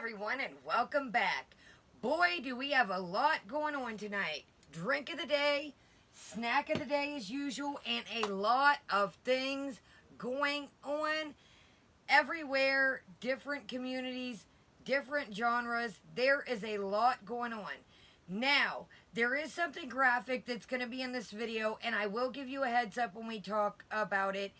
everyone, and welcome back. Boy, do we have a lot going on tonight. Drink of the day, snack of the day as usual, and a lot of things going on everywhere, different communities, different genres. There is a lot going on. Now, there is something graphic that's going to be in this video, and I will give you a heads up when we talk about it.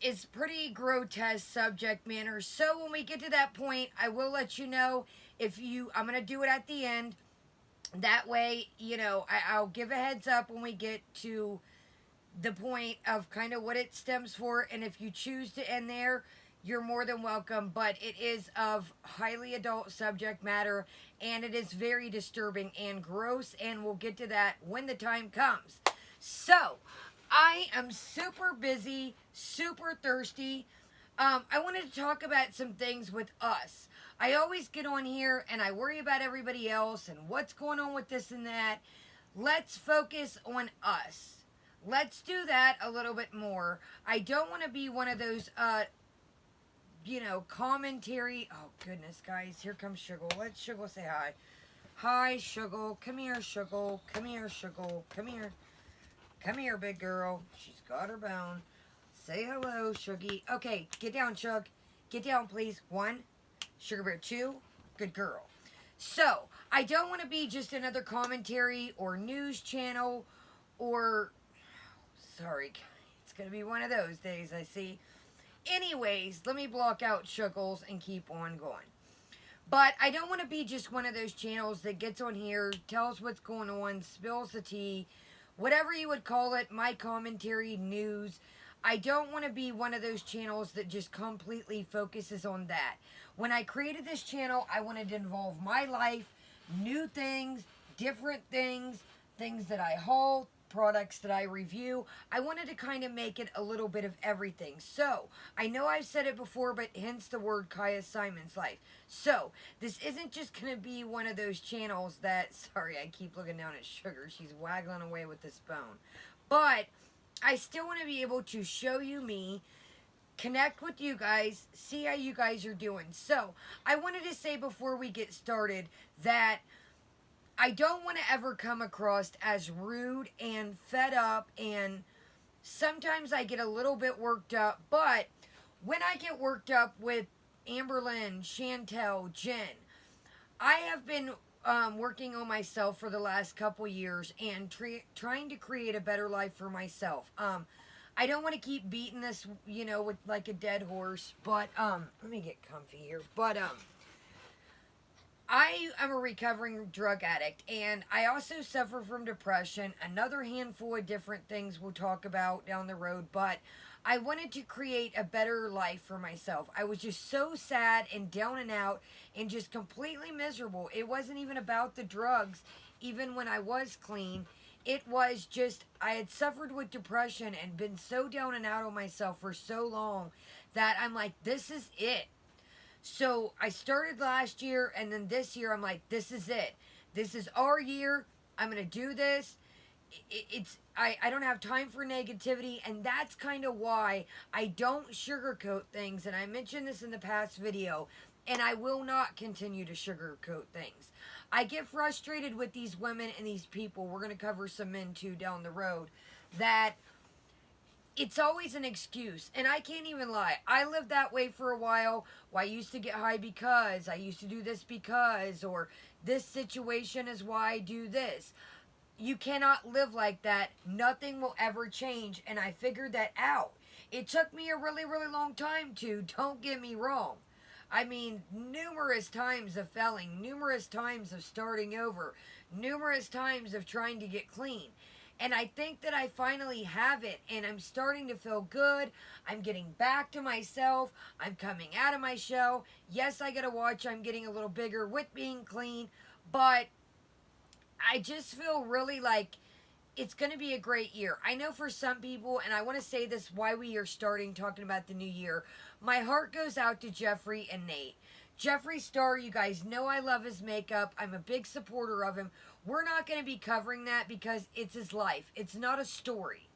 It's pretty grotesque subject matter. So when we get to that point, I will let you know I'm going to do it at the end. That way, I'll give a heads up when we get to the point of kind of what it stems for. And if you choose to end there, you're more than welcome. But it is of highly adult subject matter, and it is very disturbing and gross. And we'll get to that when the time comes. So, I am super busy, super thirsty. I wanted to talk about some things with us. I always get on here and I worry about everybody else and what's going on with this and that. Let's focus on us. Let's do that a little bit more. I don't want to be one of those, commentary. Oh, goodness, guys. Here comes Sugar. Let Sugar say hi. Hi, Sugar. Come here, Sugar. Come here, Sugar. Come here. Come here, big girl. She's got her bone. Say hello, Shuggy. Okay, get down, Shug. Get down, please. 1. Sugar Bear 2. Good girl. So, I don't want to be just another commentary or news channel or... Sorry, it's going to be one of those days, I see. Anyways, let me block out Shuggles and keep on going. But I don't want to be just one of those channels that gets on here, tells what's going on, spills the tea, whatever you would call it, my commentary, news. I don't want to be one of those channels that just completely focuses on that. When I created this channel, I wanted to involve my life, new things, different things, things that I haul, products that I review. I wanted to kind of make it a little bit of everything. So, I know I've said it before, but hence the word Kaya Simon's Life. So, this isn't just going to be one of those channels that, sorry, I keep looking down at Sugar. She's waggling away with this bone. But, I still want to be able to show you me, connect with you guys, see how you guys are doing. So, I wanted to say before we get started that I don't want to ever come across as rude and fed up, and sometimes I get a little bit worked up, but when I get worked up with Amberlynn, Chantel, Jen, I have been working on myself for the last couple years and trying to create a better life for myself. I don't want to keep beating this, with like a dead horse, but let me get comfy here, but I am a recovering drug addict, and I also suffer from depression, another handful of different things we'll talk about down the road, but I wanted to create a better life for myself. I was just so sad and down and out and just completely miserable. It wasn't even about the drugs, even when I was clean. It was just, I had suffered with depression and been so down and out on myself for so long that I'm like, this is it. So I started last year, and then this year I'm like, this is it. This is our year. I'm going to do this. I don't have time for negativity, and that's kind of why I don't sugarcoat things. And I mentioned this in the past video, and I will not continue to sugarcoat things. I get frustrated with these women and these people. We're going to cover some men too down the road, that it's always an excuse, and I can't even lie. I lived that way for a while. Well, I used to get high because, I used to do this because, or this situation is why I do this. You cannot live like that. Nothing will ever change, and I figured that out. It took me a really, really long time to, don't get me wrong. I mean, numerous times of failing, numerous times of starting over, numerous times of trying to get clean. And I think that I finally have it, and I'm starting to feel good. I'm getting back to myself. I'm coming out of my shell. Yes, I gotta watch. I'm getting a little bigger with being clean, but I just feel really like it's going to be a great year. I know for some people, and I want to say this why we are starting talking about the new year, my heart goes out to Jeffree and Nate. Jeffree Star, you guys know I love his makeup. I'm a big supporter of him. We're not going to be covering that because it's his life. It's not a story.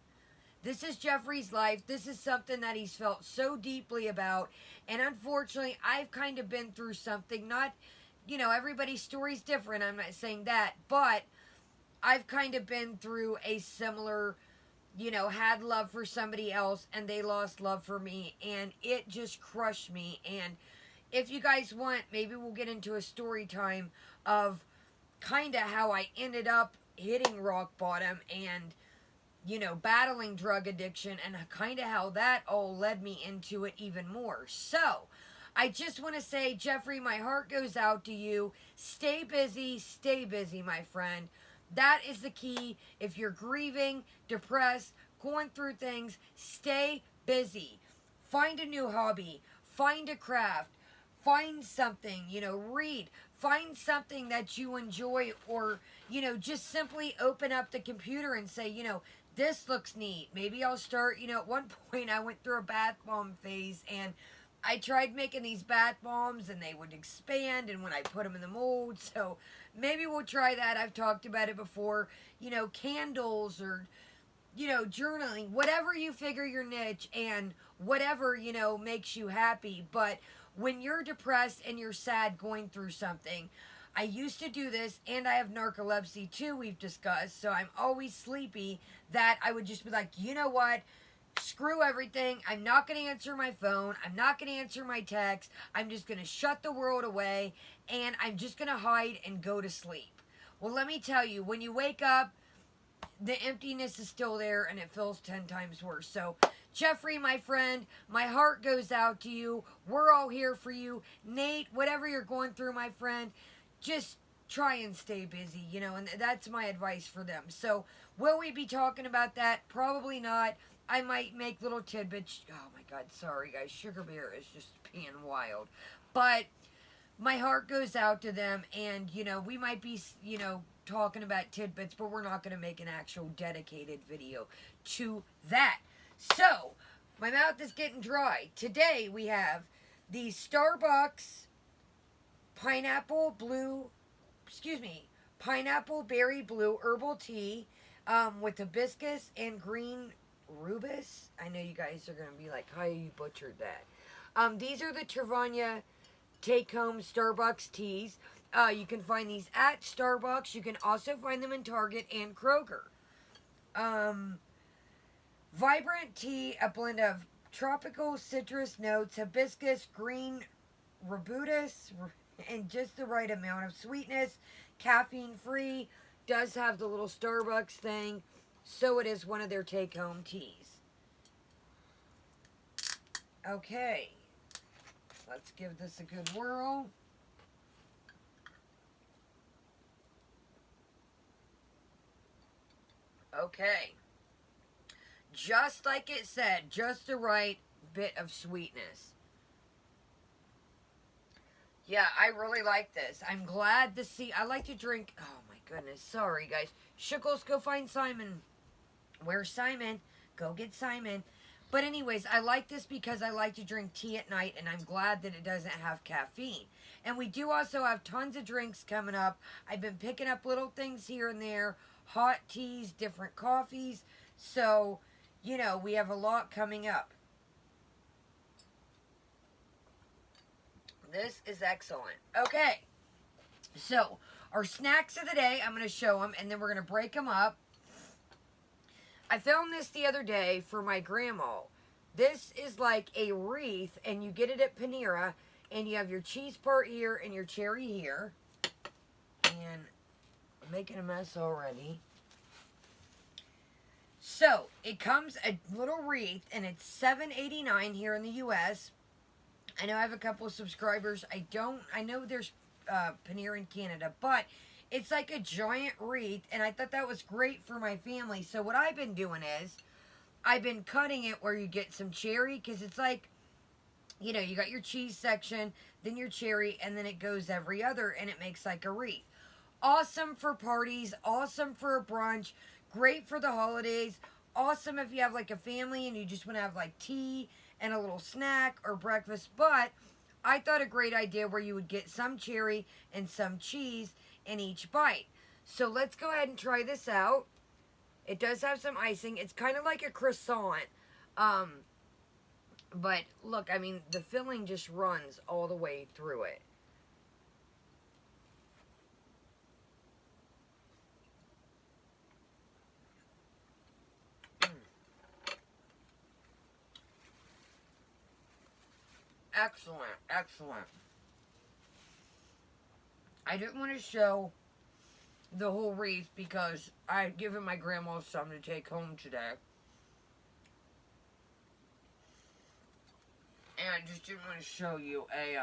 This is Jeffrey's life. This is something that he's felt so deeply about. And unfortunately, I've kind of been through something. Not, everybody's story's different. I'm not saying that. But I've kind of been through a similar, had love for somebody else and they lost love for me. And it just crushed me. And if you guys want, maybe we'll get into a story time of kind of how I ended up hitting rock bottom and battling drug addiction and kind of how that all led me into it even more. So, I just want to say, Jeffrey, my heart goes out to you. Stay busy, my friend. That is the key. If you're grieving, depressed, going through things, stay busy. Find a new hobby. Find a craft. Find something, read. Find something that you enjoy, or, just simply open up the computer and say, this looks neat. Maybe I'll start, at one point I went through a bath bomb phase and I tried making these bath bombs and they would expand and when I put them in the mold. So maybe we'll try that. I've talked about it before. Candles or, journaling, whatever you figure your niche and whatever, makes you happy. But when you're depressed and you're sad going through something, I used to do this, and I have narcolepsy too, we've discussed, so I'm always sleepy, that I would just be like, you know what, screw everything, I'm not going to answer my phone, I'm not going to answer my text, I'm just going to shut the world away, and I'm just going to hide and go to sleep. Well, let me tell you, when you wake up, the emptiness is still there, and it feels 10 times worse. So, Jeffrey, my friend, my heart goes out to you. We're all here for you. Nate, whatever you're going through, my friend, just try and stay busy, and that's my advice for them. So, will we be talking about that? Probably not. I might make little tidbits. Oh my God, sorry guys. Sugar Bear is just being wild. But my heart goes out to them, and, we might be, talking about tidbits, but we're not going to make an actual dedicated video to that. So, my mouth is getting dry. Today we have the Starbucks pineapple berry blue herbal tea with hibiscus and green rubus. I know you guys are going to be like, how you butchered that. These are the Trevania take-home Starbucks teas. You can find these at Starbucks. You can also find them in Target and Kroger. Vibrant tea, a blend of tropical citrus notes, hibiscus, green rubus, and just the right amount of sweetness. Caffeine free. Does have the little Starbucks thing. So it is one of their take-home teas. Okay. Let's give this a good whirl. Okay. Just like it said, just the right bit of sweetness. Yeah, I really like this. I'm glad to see. I like to drink. Oh my goodness. Sorry, guys. Shuckles, go find Simon. Where's Simon? Go get Simon. But anyways, I like this because I like to drink tea at night, and I'm glad that it doesn't have caffeine. And we do also have tons of drinks coming up. I've been picking up little things here and there. Hot teas, different coffees. So, we have a lot coming up. This is excellent. Okay. So, our snacks of the day, I'm going to show them, and then we're going to break them up. I found this the other day for my grandma. This is like a wreath, and you get it at Panera, and you have your cheese part here and your cherry here. And I'm making a mess already. So, it comes a little wreath, and it's $7.89 here in the U.S. I know I have a couple of subscribers. I know there's Panera in Canada, but it's like a giant wreath, and I thought that was great for my family. So what I've been doing is, I've been cutting it where you get some cherry, because it's like, you got your cheese section, then your cherry, and then it goes every other, and it makes like a wreath. Awesome for parties, awesome for a brunch, great for the holidays, awesome if you have like a family and you just want to have like tea and a little snack or breakfast. But I thought a great idea where you would get some cherry and some cheese in each bite. So let's go ahead and try this out. It does have some icing. It's kind of like a croissant. Um, but look, I mean, the filling just runs all the way through it. Excellent, excellent. I didn't want to show the whole wreath because I had given my grandma some to take home today. And I just didn't want to show you a,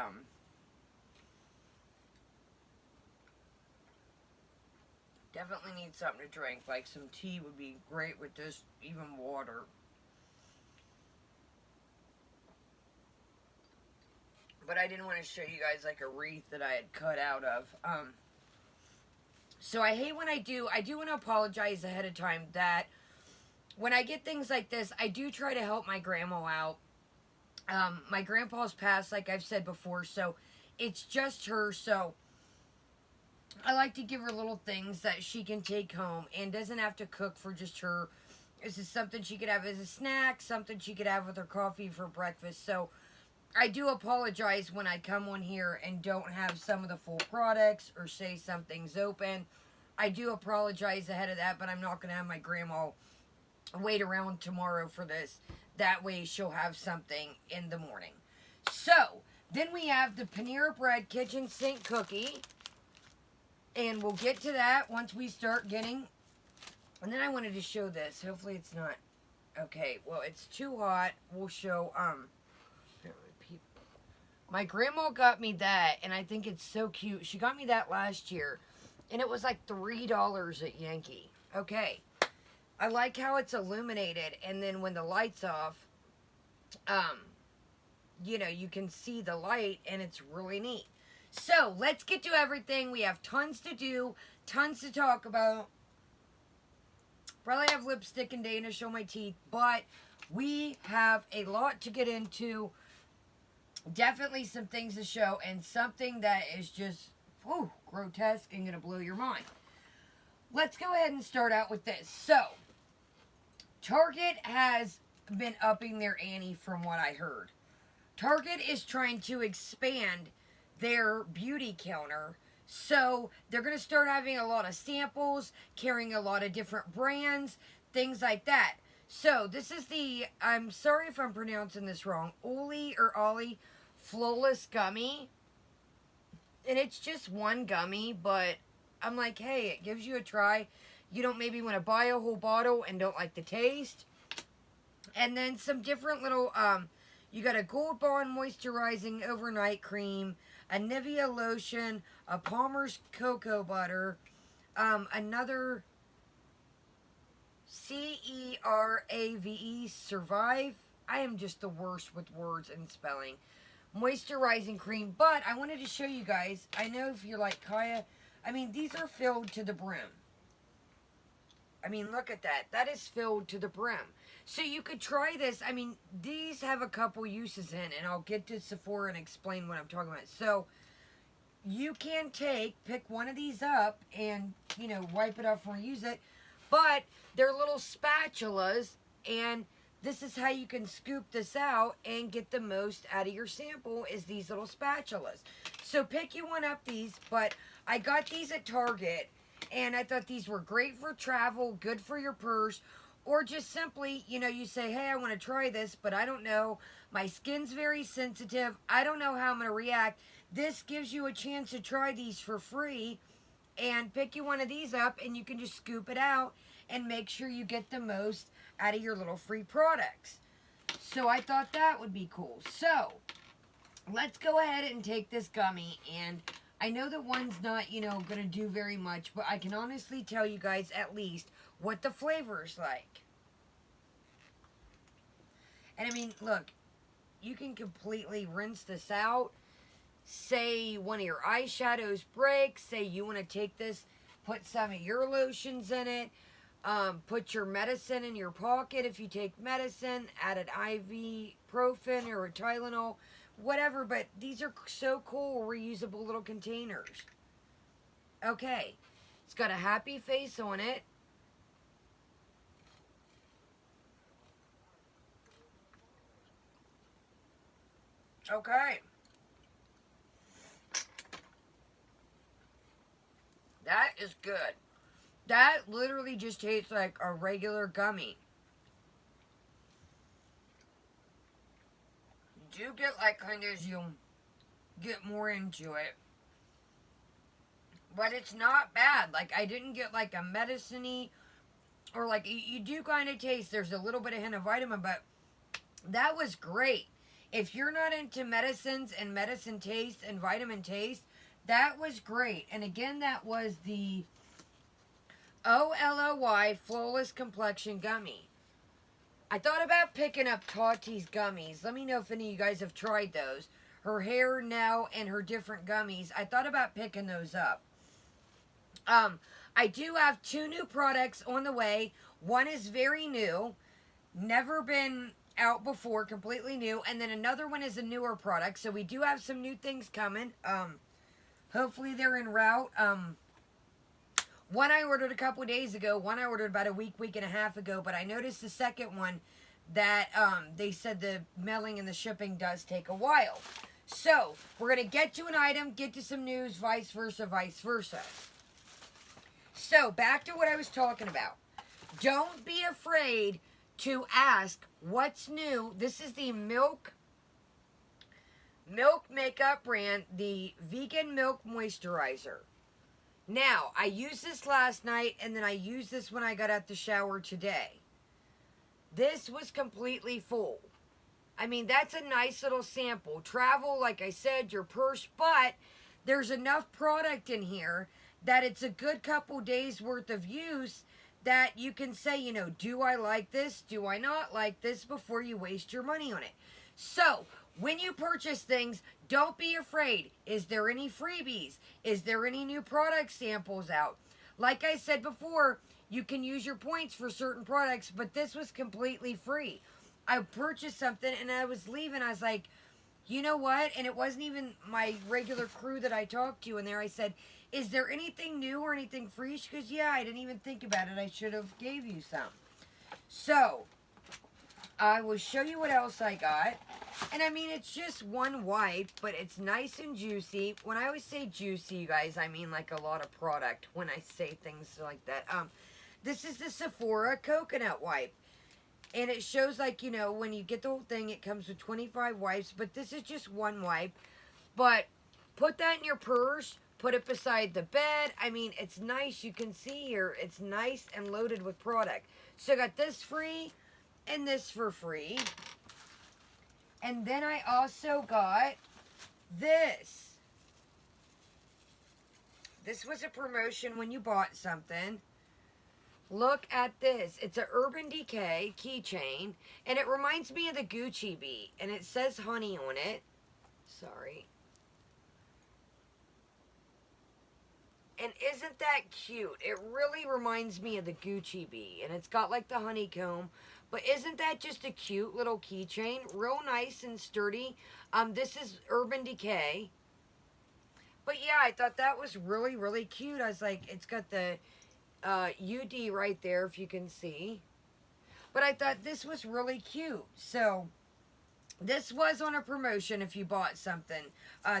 definitely need something to drink. Like some tea would be great with this, even water. But I didn't want to show you guys like a wreath that I had cut out of. So I hate when I do want to apologize ahead of time that when I get things like this, I do try to help my grandma out. My grandpa's passed, like I've said before, so it's just her. So I like to give her little things that she can take home and doesn't have to cook for just her. This is something she could have as a snack, something she could have with her coffee for breakfast. So I do apologize when I come on here and don't have some of the full products or say something's open. I do apologize ahead of that, but I'm not going to have my grandma wait around tomorrow for this. That way she'll have something in the morning. So, then we have the Panera Bread Kitchen Sink Cookie. And we'll get to that once we start getting... And then I wanted to show this. Hopefully it's not... Okay, well, it's too hot. We'll show... My grandma got me that, and I think it's so cute. She got me that last year, and it was like $3 at Yankee. Okay. I like how it's illuminated, and then when the light's off, you know, you can see the light, and it's really neat. So, let's get to everything. We have tons to do, tons to talk about. Probably have lipstick and Danish on my teeth, but we have a lot to get into. Definitely some things to show, and something that is just, whew, grotesque and going to blow your mind. Let's go ahead and start out with this. So, Target has been upping their ante from what I heard. Target is trying to expand their beauty counter. So, they're going to start having a lot of samples, carrying a lot of different brands, things like that. So, this is the, I'm sorry if I'm pronouncing this wrong, Ollie Flawless Gummy. And it's just one gummy, but I'm like, hey, it gives you a try. You don't maybe want to buy a whole bottle and don't like the taste. And then some different little, you got a Gold Bond Moisturizing Overnight Cream, a Nivea Lotion, a Palmer's Cocoa Butter, another CERAVE Survive. I am just the worst with words and spelling. Moisturizing cream, but I wanted to show you guys. I know if you're like Kaya, I mean, these are filled to the brim. I mean, look at that. That is filled to the brim. So you could try this. I mean, these have a couple uses in, and I'll get to Sephora and explain what I'm talking about. So you can pick one of these up and, you know, wipe it off or use it. But they're little spatulas, and this is how you can scoop this out and get the most out of your sample is these little spatulas. So pick you one up these, but I got these at Target, and I thought these were great for travel, good for your purse, or just simply, you know, you say, hey, I want to try this, but I don't know. My skin's very sensitive. I don't know how I'm going to react. This gives you a chance to try these for free and pick you one of these up, and you can just scoop it out and make sure you get the most out of your little free products. So I thought that would be cool. So let's go ahead and take this gummy, and I know that one's not, you know, going to do very much, but I can honestly tell you guys at least what the flavor is like. And I mean, look, you can completely rinse this out. Say one of your eyeshadows breaks. Say you want to take this, put some of your lotions in it. Put your medicine in your pocket if you take medicine. Add an ibuprofen or a Tylenol. Whatever, but these are so cool, reusable little containers. Okay. It's got a happy face on it. Okay. That is good. That literally just tastes like a regular gummy. You do get like kind of as you get more into it. But it's not bad. Like I didn't get like a medicine-y or like you do kind of taste there's a little bit of hint of vitamin, but that was great. If you're not into medicines and medicine taste and vitamin taste, that was great. And again, that was the OLOY Flawless Complexion Gummy. I thought about picking up Tati's gummies. Let me know if any of you guys have tried those. Her hair now and her different gummies. I thought about picking those up. I do have 2 new products on the way. One is very new, never been out before, completely new, and then another one is a newer product. So we do have some new things coming. Hopefully they're en route. One I ordered a couple days ago. One I ordered about a week and a half ago. But I noticed the second one that they said the mailing and the shipping does take a while. So we're going to get to an item, get to some news, vice versa, vice versa. So back to what I was talking about. Don't be afraid to ask what's new. This is the Milk Makeup brand, the Vegan Milk Moisturizer. Now, I used this last night, and then I used this when I got out the shower today. This was completely full. I mean, that's a nice little sample. Travel, like I said, your purse, but there's enough product in here that it's a good couple days worth of use that you can say, you know, do I like this? Do I not like this? Before you waste your money on it. So, when you purchase things, don't be afraid. Is there any freebies? Is there any new product samples out? Like I said before, you can use your points for certain products, but this was completely free. I purchased something and I was leaving. I was like, you know what? And it wasn't even my regular crew that I talked to in there. I said, is there anything new or anything free? She goes, yeah, I didn't even think about it. I should have gave you some. So, I will show you what else I got. And I mean, it's just one wipe, but it's nice and juicy. When I always say juicy, you guys, I mean like a lot of product when I say things like that. This is the Sephora Coconut Wipe. And it shows like, you know, when you get the whole thing, it comes with 25 wipes. But this is just one wipe. But put that in your purse. Put it beside the bed. I mean, it's nice. You can see here, it's nice and loaded with product. So I got this free and this for free. And then I also got this. This was a promotion when you bought something. Look at this. It's an Urban Decay keychain. And it reminds me of the Gucci bee. And it says honey on it. Sorry. And isn't that cute? It really reminds me of the Gucci bee. And it's got like the honeycomb. But isn't that just a cute little keychain? Real nice and sturdy. This is Urban Decay. But yeah, I thought that was really, really cute. I was like, it's got the UD right there, if you can see. But I thought this was really cute. So, this was on a promotion if you bought something.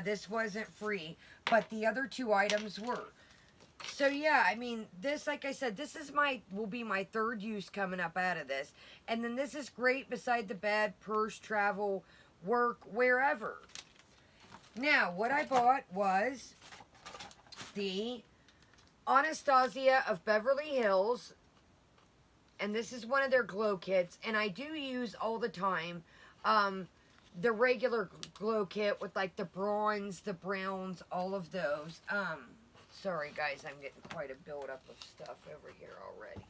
This wasn't free. But the other 2 items were. So yeah, I mean, this, like I said, this is will be my 3rd use coming up out of this. And then this is great beside the bed, purse, travel, work, wherever. Now, what I bought was the Anastasia of Beverly Hills. And this is one of their glow kits. And I do use all the time the regular glow kit with like the bronze, the browns, all of those. Sorry, guys, I'm getting quite a buildup of stuff over here already.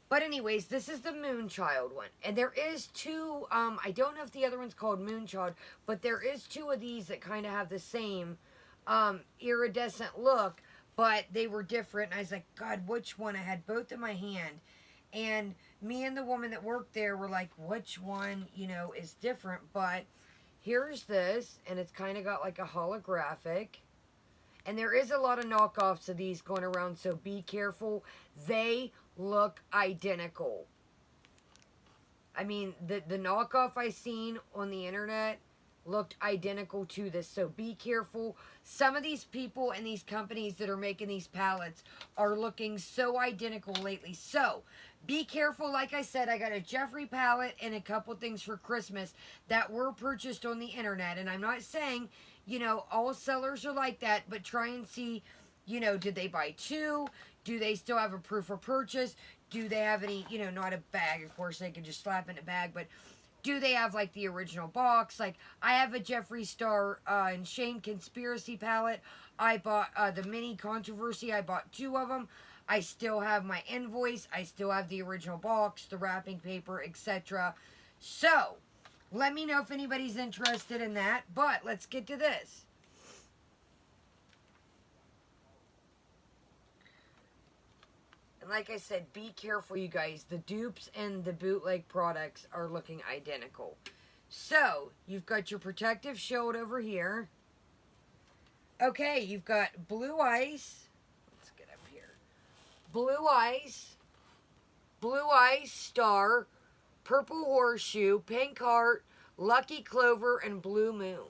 But anyways, this is the Moonchild one. And there is 2, I don't know if the other one's called Moonchild, but there is 2 of these that kind of have the same iridescent look, but they were different. And I was like, God, which one? I had both in my hand. And me and the woman that worked there were like, which one, you know, is different? But here's this, and it's kind of got like a holographic. And there is a lot of knockoffs of these going around, so be careful. They look identical. I mean, the knockoff I seen on the internet, looked identical to this. So be careful. Some of these people and these companies that are making these palettes are looking so identical lately. So be careful. Like I said, I got a Jeffree palette and a couple things for Christmas that were purchased on the internet. And I'm not saying, you know, all sellers are like that, but try and see, you know, did they buy two? Do they still have a proof of purchase? Do they have any, you know, not a bag, of course, they can just slap in a bag, but do they have like the original box? Like I have a Jeffree Star and Shane Conspiracy palette. I bought the mini controversy. I bought two of them. I still have my invoice. I still have the original box, the wrapping paper, etc. So let me know if anybody's interested in that. But let's get to this. And like I said, be careful, you guys. The dupes and the bootleg products are looking identical. So, you've got your protective shield over here. Okay, you've got blue ice. Let's get up here. Blue ice star, purple horseshoe, pink heart, lucky clover, and blue moon.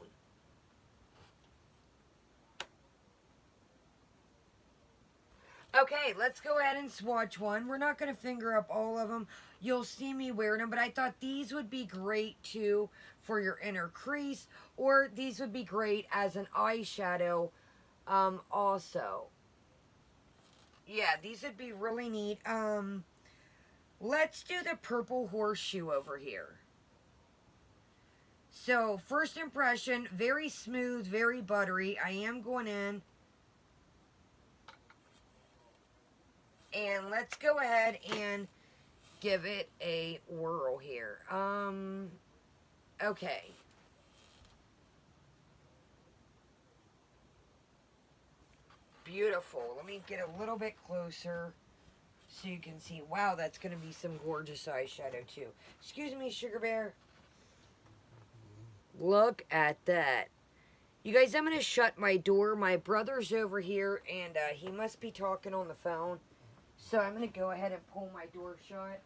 Okay, let's go ahead and swatch one. We're not going to finger up all of them. You'll see me wearing them, but I thought these would be great too for your inner crease, or these would be great as an eyeshadow also. Yeah, these would be really neat. Let's do the purple horseshoe over here. So, first impression, very smooth, very buttery. I am going in. And let's go ahead and give it a whirl here. Okay. Beautiful. Let me get a little bit closer so you can see. Wow, that's going to be some gorgeous eyeshadow too. Excuse me, Sugar Bear. Look at that. You guys, I'm going to shut my door. My brother's over here, and he must be talking on the phone. So I'm going to go ahead and pull my door shut.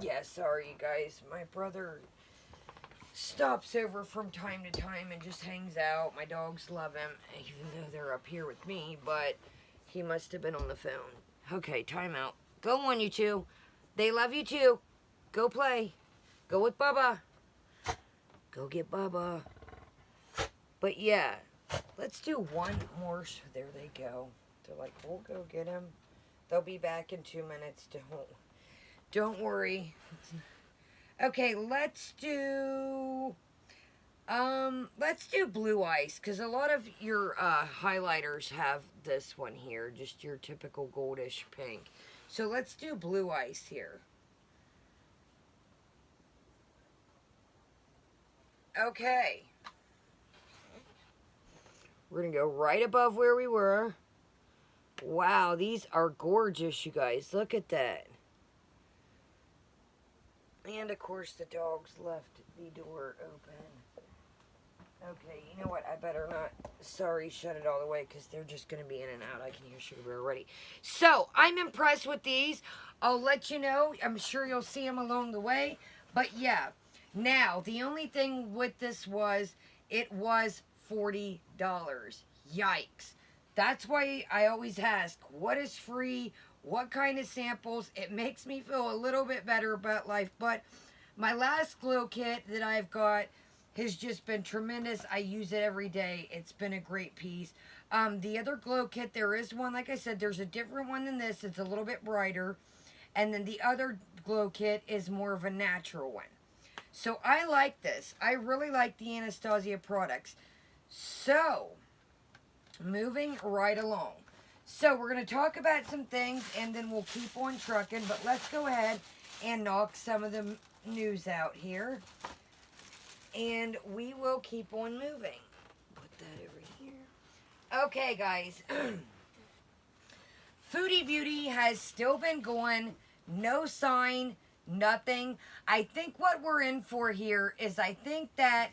Yeah, sorry, you guys. My brother stops over from time to time and just hangs out. My dogs love him, even though they're up here with me, but he must have been on the phone. Okay, time out. Go on, you two. They love you too. Go play. Go with Bubba. Go get Bubba. But yeah, let's do one more. There they go. They're like, we'll go get him. They'll be back in 2 minutes. Don't worry. Okay, let's do blue ice, because a lot of your highlighters have this one here, just your typical goldish pink. So let's do blue ice here. Okay. We're going to go right above where we were. Wow, these are gorgeous, you guys. Look at that. And, of course, the dogs left the door open. Okay, you know what? I better not, sorry, shut it all the way, because they're just going to be in and out. I can hear Sugar Bear already. So, I'm impressed with these. I'll let you know. I'm sure you'll see them along the way. But, yeah. Now, the only thing with this was, it was $40. Yikes. That's why I always ask, what is free? What kind of samples? It makes me feel a little bit better about life. But my last glow kit that I've got has just been tremendous. I use it every day. It's been a great piece. The other glow kit, there is one, like I said, there's a different one than this. It's a little bit brighter. And then the other glow kit is more of a natural one. So I like this. I really like the Anastasia products. So, moving right along. So, we're going to talk about some things, and then we'll keep on trucking. But let's go ahead and knock some of the news out here. And we will keep on moving. Put that over here. Okay, guys. Foodie Beauty has still been going. No sign. Nothing. I think what we're in for here is I think that,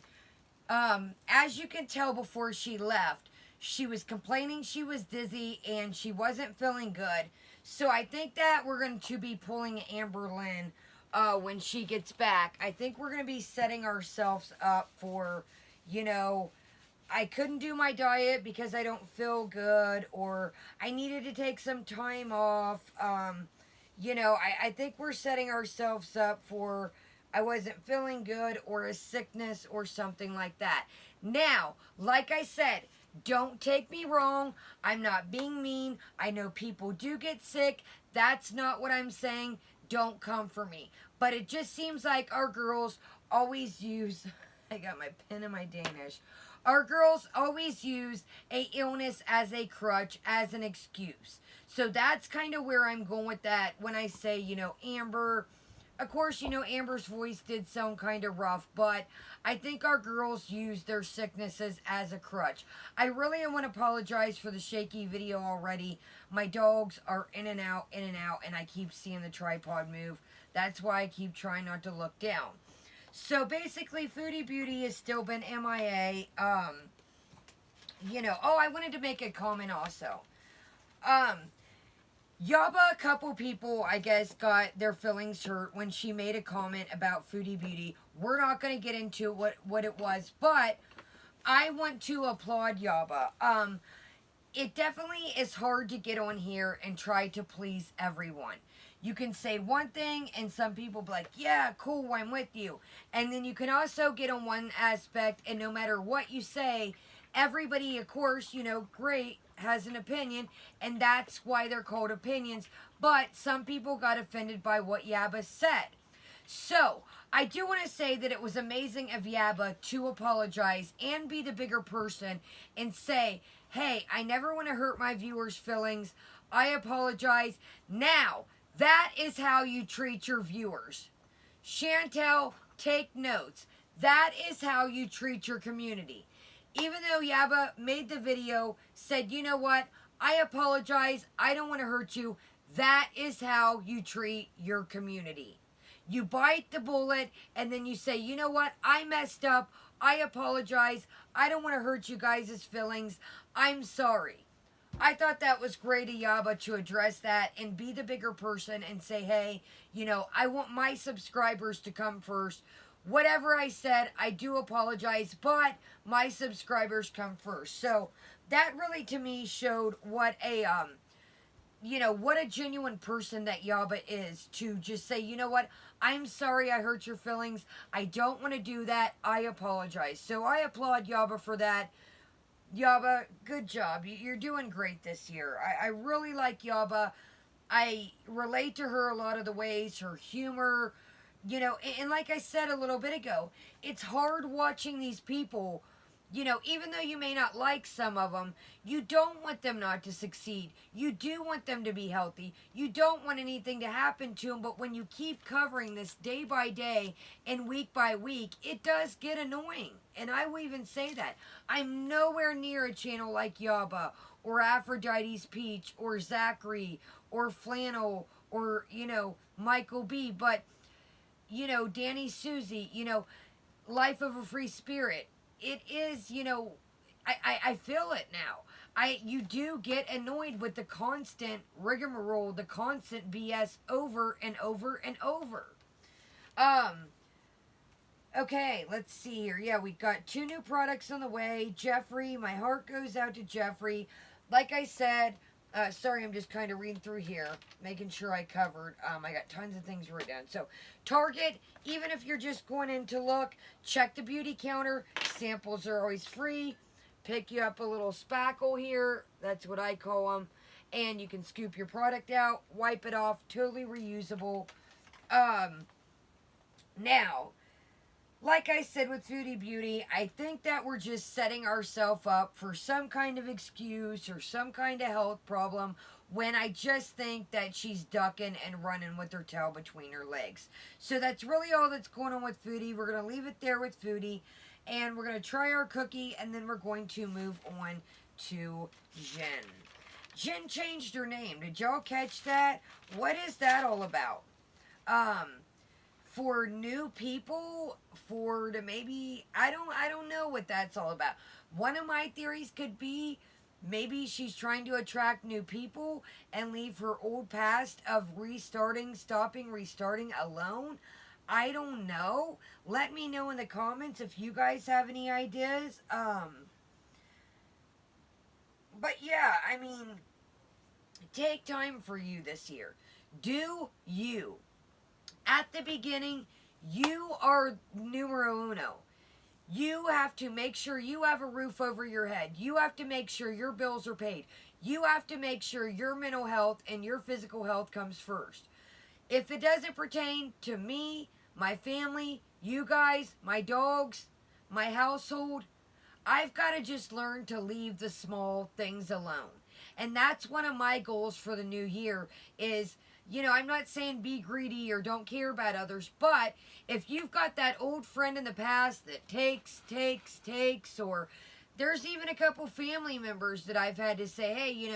as you can tell before she left, She was complaining she was dizzy and she wasn't feeling good. So I think that we're going to be pulling Amber Lynn when she gets back. I think we're going to be setting ourselves up for, you know, I couldn't do my diet because I don't feel good, or I needed to take some time off. I think we're setting ourselves up for I wasn't feeling good or a sickness or something like that. Now, like I said, don't take me wrong. I'm not being mean. I know people do get sick. That's not what I'm saying. Don't come for me. But it just seems like our girls always use. I got my pen and my Danish. Our girls always use a illness as a crutch, as an excuse. So that's kind of where I'm going with that when I say, Amber. Of course, Amber's voice did sound kind of rough, but I think our girls use their sicknesses as a crutch. I really want to apologize for the shaky video already. My dogs are in and out, and I keep seeing the tripod move. That's why I keep trying not to look down. So basically, Foodie Beauty has still been MIA. I wanted to make a comment also. Yaba, a couple people, I guess, got their feelings hurt when she made a comment about Foodie Beauty. We're not going to get into what it was, but I want to applaud Yaba. It definitely is hard to get on here and try to please everyone. You can say one thing and some people be like, yeah, cool, I'm with you. And then you can also get on one aspect and no matter what you say, everybody, of course, great, has an opinion, and that's why they're called opinions. But some people got offended by what Yaba said. So, I do want to say that it was amazing of Yaba to apologize and be the bigger person and say, hey, I never want to hurt my viewers' feelings. I apologize. Now, that is how you treat your viewers. Chantel, take notes. That is how you treat your community. Even though Yaba made the video, said, you know what, I apologize, I don't want to hurt you, that is how you treat your community. You bite the bullet, and then you say, you know what, I messed up, I apologize, I don't want to hurt you guys' feelings, I'm sorry. I thought that was great of Yaba to address that and be the bigger person and say, hey, I want my subscribers to come first. Whatever I said, I do apologize, but my subscribers come first. So that really to me showed what a what a genuine person that Yaba is to just say, you know what, I'm sorry I hurt your feelings. I don't want to do that. I apologize. So I applaud Yaba for that. Yaba, good job. You're doing great this year. I really like Yaba. I relate to her a lot of the ways, her humor, and like I said a little bit ago, it's hard watching these people, even though you may not like some of them, you don't want them not to succeed. You do want them to be healthy. You don't want anything to happen to them, but when you keep covering this day by day and week by week, it does get annoying. And I will even say that. I'm nowhere near a channel like Yaba or Aphrodite's Peach or Zachary or Flannel or, Michael B. But Danny Susie, Life of a Free Spirit. It is, I feel it now. You do get annoyed with the constant rigmarole, the constant BS over and over and over. Okay, let's see here. Yeah, we got 2 new products on the way. Jeffrey, my heart goes out to Jeffrey. Like I said, sorry, I'm just kind of reading through here, making sure I covered. I got tons of things written down. So, Target, even if you're just going in to look, check the beauty counter. Samples are always free. Pick you up a little spackle here. That's what I call them. And you can scoop your product out, wipe it off. Totally reusable. Now, like I said with Foodie Beauty, I think that we're just setting ourselves up for some kind of excuse or some kind of health problem when I just think that she's ducking and running with her tail between her legs. So that's really all that's going on with Foodie. We're going to leave it there with Foodie, and we're going to try our cookie, and then we're going to move on to Jen. Jen changed her name. Did y'all catch that? What is that all about? For new people, for to maybe, I don't know what that's all about. One of my theories could be Maybe she's trying to attract new people and leave her old past of restarting, stopping, restarting alone. I don't know. Let me know in the comments if you guys have any ideas. But yeah, I mean, take time for you this year. Do you. At the beginning, you are numero uno. You have to make sure you have a roof over your head. You have to make sure your bills are paid. You have to make sure your mental health and your physical health comes first. If it doesn't pertain to me, my family, you guys, my dogs, my household, I've got to just learn to leave the small things alone. And that's one of my goals for the new year is, I'm not saying be greedy or don't care about others, but if you've got that old friend in the past that takes, or there's even a couple family members that I've had to say, hey,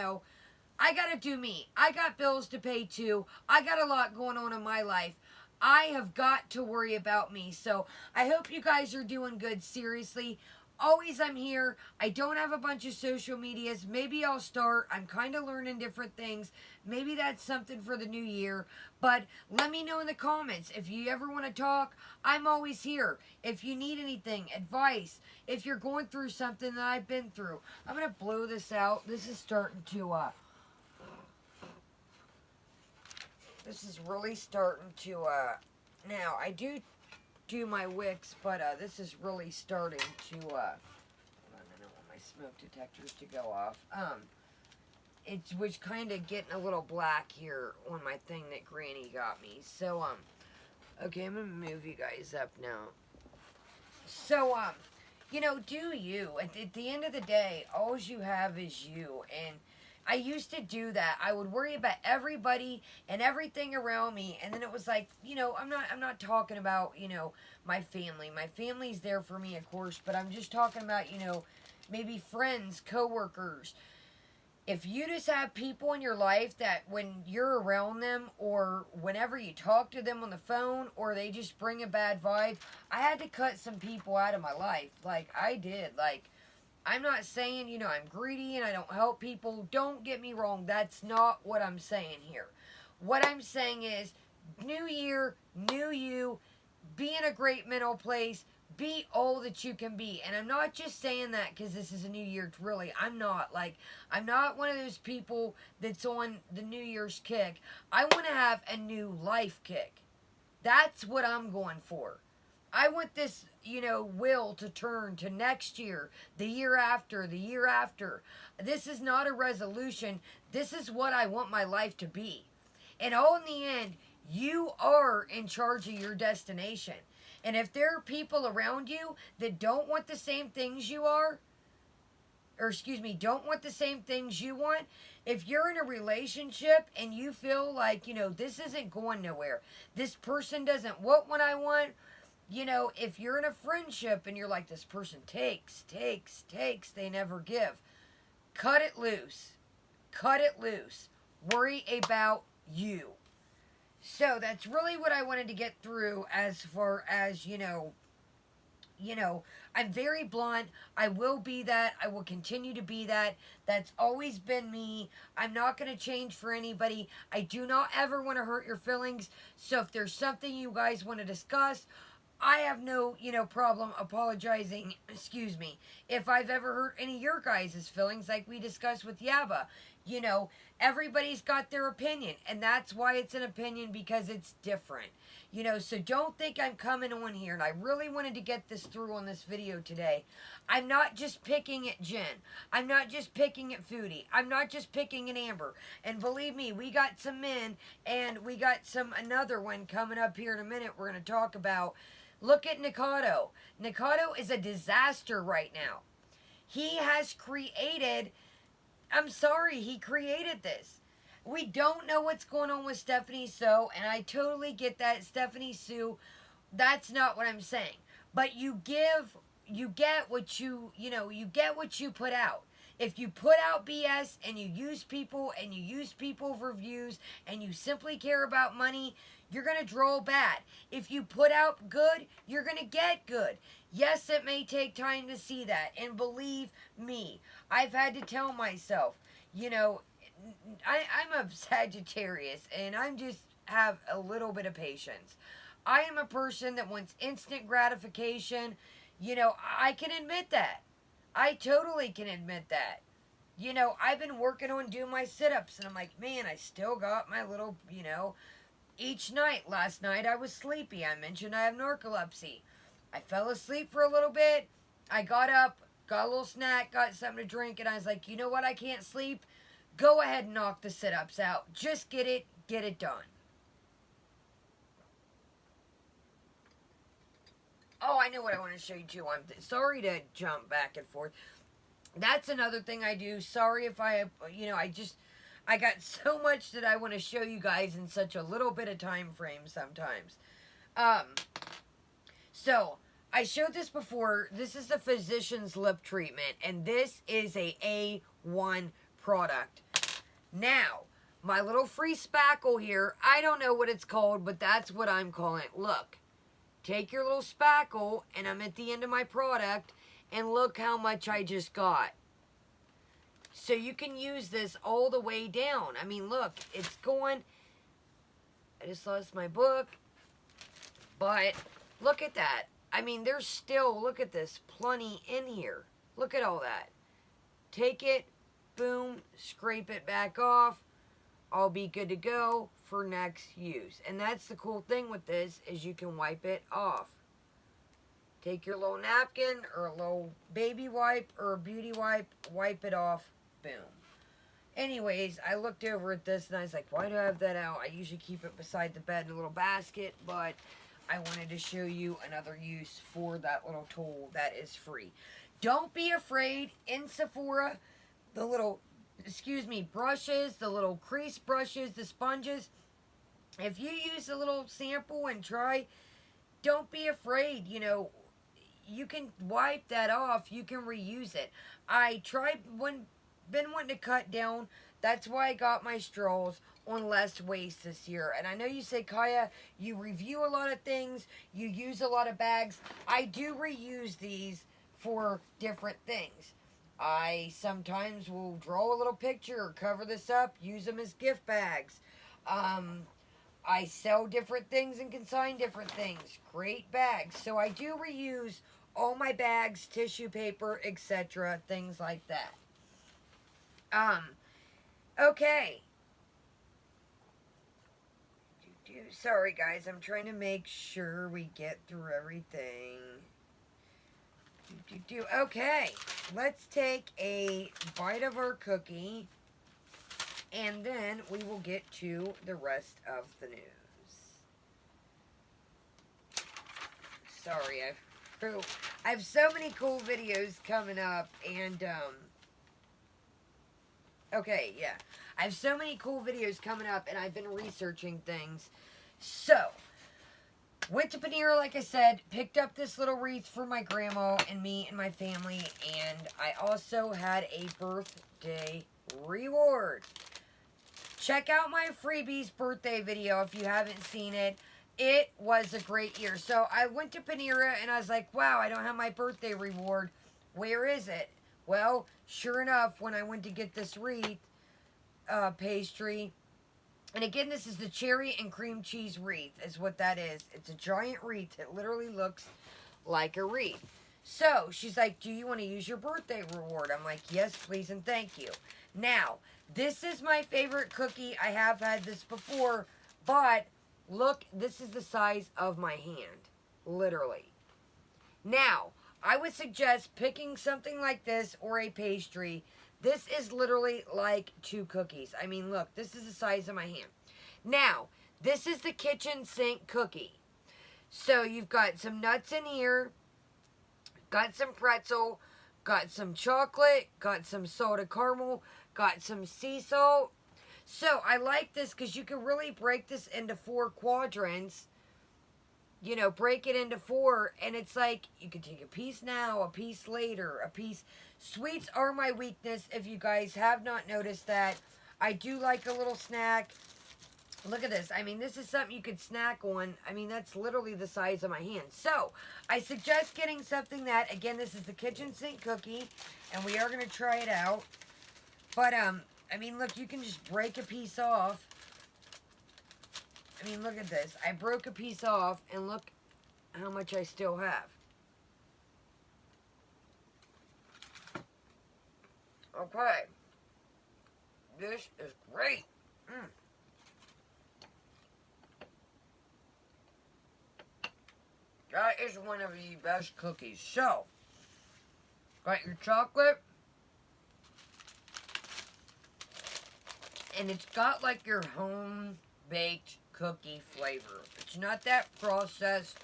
I got to do me. I got bills to pay too. I got a lot going on in my life. I have got to worry about me. So I hope you guys are doing good. Seriously. Always I'm here. I don't have a bunch of social medias. Maybe I'll start. I'm kind of learning different things. Maybe that's something for the new year. But let me know in the comments. If you ever want to talk, I'm always here. If you need anything, advice, if you're going through something that I've been through. I'm going to blow this out. This is starting to, this is really starting to, now I do my wicks, but this is really starting to, hold on, I don't want my smoke detectors to go off. It was kind of getting a little black here on my thing that Granny got me. So, okay, I'm going to move you guys up now. So, do you. At the end of the day, all you have is you, and I used to do that. I would worry about everybody and everything around me, and then it was like, I'm not talking about, my family. My family's there for me, of course, but I'm just talking about, maybe friends, coworkers. If you just have people in your life that when you're around them or whenever you talk to them on the phone or they just bring a bad vibe, I had to cut some people out of my life. Like, I did. Like, I'm not saying, I'm greedy and I don't help people. Don't get me wrong. That's not what I'm saying here. What I'm saying is, new year, new you, be in a great mental place, be all that you can be. And I'm not just saying that because this is a new year. Really, I'm not. Like, I'm not one of those people that's on the New Year's kick. I want to have a new life kick. That's what I'm going for. I want this, will to turn to next year, the year after, the year after. This is not a resolution. This is what I want my life to be. And all in the end, you are in charge of your destination. And if there are people around you that don't want the same things you are, don't want the same things you want, if you're in a relationship and you feel like, this isn't going nowhere, this person doesn't want what I want, if you're in a friendship and you're like, this person takes, they never give, cut it loose. Cut it loose. Worry about you. So that's really what I wanted to get through as far as, I'm very blunt. I will be that. I will continue to be that. That's always been me. I'm not going to change for anybody. I do not ever want to hurt your feelings. So if there's something you guys want to discuss, I have no, problem apologizing, if I've ever hurt any of your guys' feelings like we discussed with Yaba. Everybody's got their opinion, and that's why it's an opinion, because it's different. So don't think I'm coming on here, and I really wanted to get this through on this video today. I'm not just picking at Jen. I'm not just picking at Foodie. I'm not just picking at Amber. And believe me, we got some men, and we got another one coming up here in a minute we're going to talk about. Look at Nikado. Nikado is a disaster right now. He has created, he created this. We don't know what's going on with Stephanie Sue, and I totally get that. Stephanie Sue, that's not what I'm saying. But you get what you get what you put out. If you put out BS and you use people for views and you simply care about money, you're going to draw bad. If you put out good, you're going to get good. Yes, it may take time to see that. And believe me, I've had to tell myself, you know, I'm a Sagittarius and I'm just have a little bit of patience. I am a person that wants instant gratification. You know, I can admit that. I totally can admit that. You know, I've been working on doing my sit ups, and I'm like, man, I still got my little, each night. Last night I was sleepy. I mentioned I have narcolepsy. I fell asleep for a little bit. I got up, got a little snack, got something to drink, and I was like, you know what? I can't sleep. Go ahead and knock the sit ups out. Just get it done. Oh, I know what I want to show you too. I'm sorry to jump back and forth. That's another thing I do. Sorry if I got so much that I want to show you guys in such a little bit of time frame sometimes. Um, so I showed this before. This is the Physician's Lip Treatment, and this is a A1 product. Now, my little free spackle here, I don't know what it's called, but that's what I'm calling it. Look, take your little spackle, and I'm at the end of my product, and look how much I just got. So you can use this all the way down. I mean, look, it's going. I just lost my book. But look at that. I mean, there's still, look at this, plenty in here. Look at all that. Take it, boom, scrape it back off. I'll be good to go for next use. And that's the cool thing with this, is you can wipe it off. Take your little napkin or a little baby wipe or a beauty wipe it off, boom. Anyways, I looked over at this and I was like, why do I have that out? I usually keep it beside the bed in a little basket, but I wanted to show you another use for that little tool that is free. Don't be afraid. In Sephora, the little, brushes, the little crease brushes, the sponges, if you use a little sample and try, don't be afraid, you can wipe that off. You can reuse it. I been wanting to cut down. That's why I got my straws on less waste this year. And I know you say, Kaya, you review a lot of things. You use a lot of bags. I do reuse these for different things. I sometimes will draw a little picture or cover this up, use them as gift bags. I sell different things and consign different things. Great bags. So I do reuse all my bags, tissue paper, etc. Things like that. Okay. Sorry guys, I'm trying to make sure we get through everything. Okay, let's take a bite of our cookie, and then we will get to the rest of the news. Sorry, I have so many cool videos coming up, and okay, yeah, I have so many cool videos coming up, and I've been researching things. So, went to Panera, like I said, picked up this little wreath for my grandma and me and my family, and I also had a birthday reward. Check out my freebies birthday video if you haven't seen it. It was a great year. So I went to Panera and I was like, wow, I don't have my birthday reward. Where is it? Well, sure enough, when I went to get this wreath pastry, and again, this is the cherry and cream cheese wreath, is what that is. It's a giant wreath. It literally looks like a wreath. So, she's like, do you want to use your birthday reward? I'm like, yes, please, and thank you. Now, this is my favorite cookie. I have had this before, but look, this is the size of my hand, literally. Now, I would suggest picking something like this or a pastry. This is literally like 2 cookies. I mean, look, this is the size of my hand. Now, this is the kitchen sink cookie. So, you've got some nuts in here, got some pretzel, got some chocolate, got some salted caramel, got some sea salt. So, I like this because you can really break this into 4 quadrants. break it into 4, and it's like you can take a piece now, a piece later, a piece. Sweets are my weakness. If you guys have not noticed that, I do like a little snack. Look at this. I mean, this is something you could snack on. I mean, that's literally the size of my hand. So, I suggest getting something that, again, this is the kitchen sink cookie, and we are going to try it out. But, I mean, look, you can just break a piece off. I mean, look at this. I broke a piece off, and look how much I still have. Okay. This is great. That is one of the best cookies. So, got your chocolate. And it's got like your home-baked cookie flavor. It's not that processed.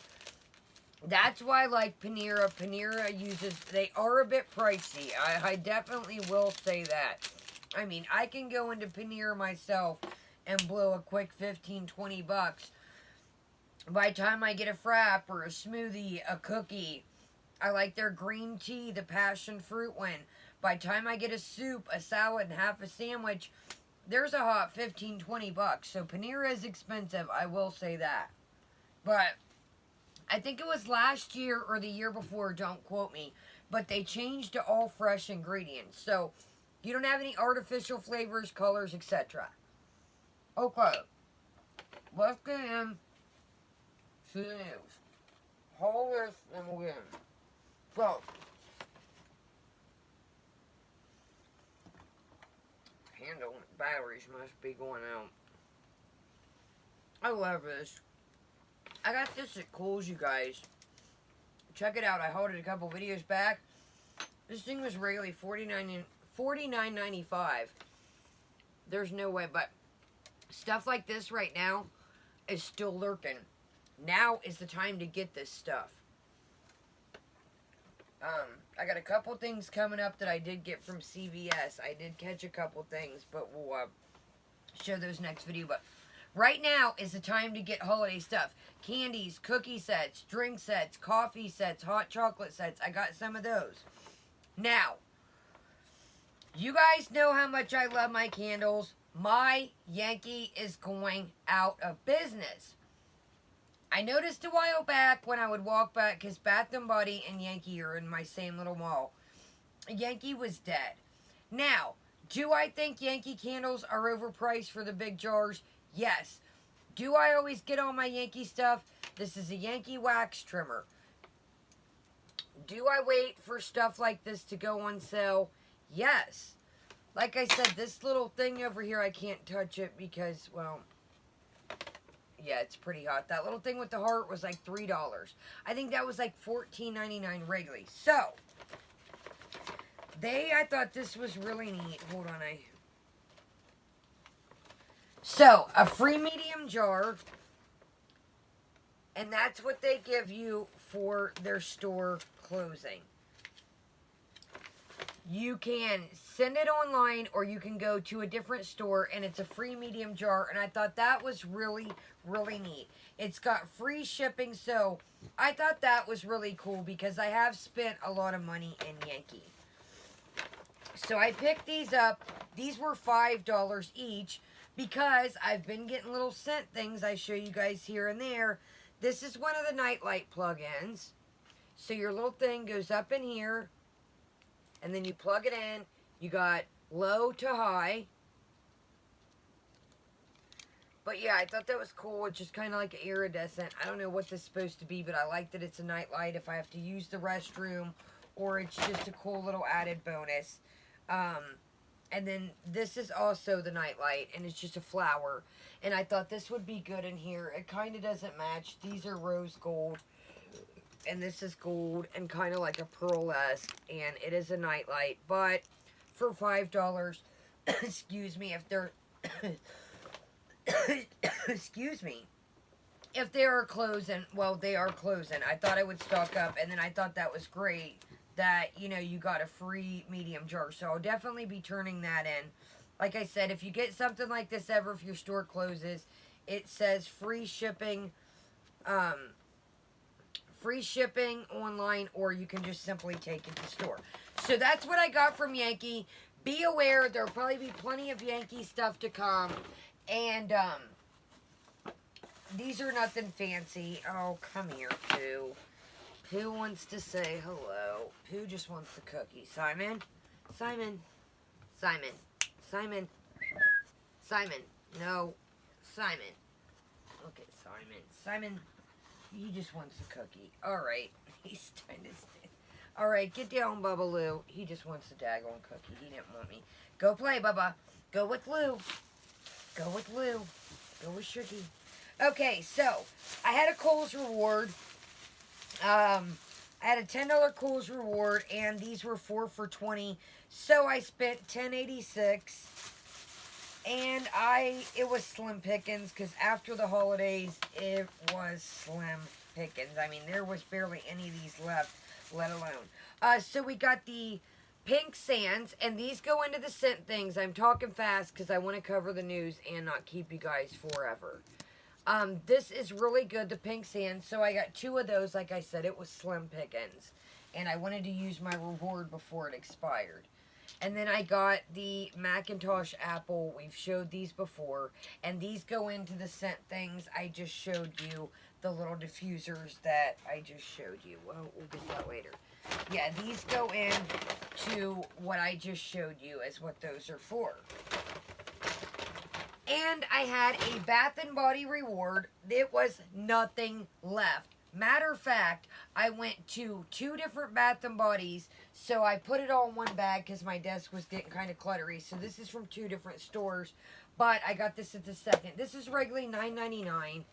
That's why I like Panera. Panera uses, they are a bit pricey. I definitely will say that. I mean, I can go into Panera myself and blow a quick 15, 20 bucks. By the time I get a frap or a smoothie, a cookie, I like their green tea, the passion fruit one. By the time I get a soup, a salad, and half a sandwich, there's a hot 15, 20 bucks. So Panera is expensive, I will say that. But I think it was last year or the year before, don't quote me, but they changed to all fresh ingredients. So you don't have any artificial flavors, colors, etc. Okay, let's get in to the news. Hold this and we'll get in. So, handle batteries must be going out. I love this. I got this at Kohl's, you guys. Check it out. I hauled it a couple videos back. This thing was regularly $49.95. There's no way, but stuff like this right now is still lurking. Now is the time to get this stuff. I got a couple things coming up that I did get from CVS. I did catch a couple things, but we'll show those next video. But right now is the time to get holiday stuff. Candies, cookie sets, drink sets, coffee sets, hot chocolate sets. I got some of those. Now, you guys know how much I love my candles. My Yankee is going out of business. I noticed a while back when I would walk back, because Bath & Body and Yankee are in my same little mall. Yankee was dead. Now, do I think Yankee candles are overpriced for the big jars? Yes. Do I always get all my Yankee stuff? This is a Yankee wax trimmer. Do I wait for stuff like this to go on sale? Yes. Like I said, this little thing over here, I can't touch it because, well, yeah, it's pretty hot. That little thing with the heart was like $3. I think that was like $14.99 regularly. So, I thought this was really neat. Hold on, So, a free medium jar. And that's what they give you for their store closing. You can send it online or you can go to a different store and it's a free medium jar. And I thought that was really, really neat. It's got free shipping, so I thought that was really cool because I have spent a lot of money in Yankee. So I picked these up. These were $5 each because I've been getting little scent things I show you guys here and there. This is one of the nightlight plug-ins. So your little thing goes up in here. And then you plug it in. You got low to high. But yeah, I thought that was cool. It's just kind of like iridescent. I don't know what this is supposed to be, but I like that it's a nightlight if I have to use the restroom. Or it's just a cool little added bonus. And then this is also the nightlight. And it's just a flower. And I thought this would be good in here. It kind of doesn't match. These are rose gold. And this is gold and kind of like a pearl-esque. And it is a nightlight. But for $5, excuse me, if they're... excuse me. If they are closing, well, they are closing. I thought I would stock up. And then I thought that was great that, you know, you got a free medium jar. So I'll definitely be turning that in. Like I said, if you get something like this ever, if your store closes, it says free shipping, free shipping online, or you can just simply take it to store. So that's what I got from Yankee. Be aware, there'll probably be plenty of Yankee stuff to come. And, these are nothing fancy. Oh, come here, Pooh. Pooh wants to say hello. Pooh just wants the cookie. Simon? Simon? Simon? Simon? Simon? No. Simon. Look at Simon. Simon, he just wants a cookie. Alright. He's trying to stay. Alright, get down, Bubba Lou. He just wants a daggone cookie. He didn't want me. Go play, Bubba. Go with Lou. Go with Lou. Go with Shuggy. Okay, so, I had a Kohl's reward. I had a $10 Kohl's reward, and these were 4 for $20. So, I spent $10.86. And it was slim pickings, because after the holidays, it was slim pickings. I mean, there was barely any of these left, let alone. So, we got the pink sands, and these go into the scent things. I'm talking fast, because I want to cover the news and not keep you guys forever. This is really good, the pink sand. So I got 2 of those. Like I said, it was slim pickings. And I wanted to use my reward before it expired. And then I got the Macintosh apple. We've showed these before. And these go into the scent things. I just showed you the little diffusers that I just showed you. Well, we'll get that later. Yeah, these go in to what I just showed you as what those are for. And I had a Bath & Body reward. It was nothing left. Matter of fact, I went to 2 different Bath & Bodies. So I put it all in one bag because my desk was getting kind of cluttery. So this is from 2 different stores. But I got this at the second. This is regularly $9.99.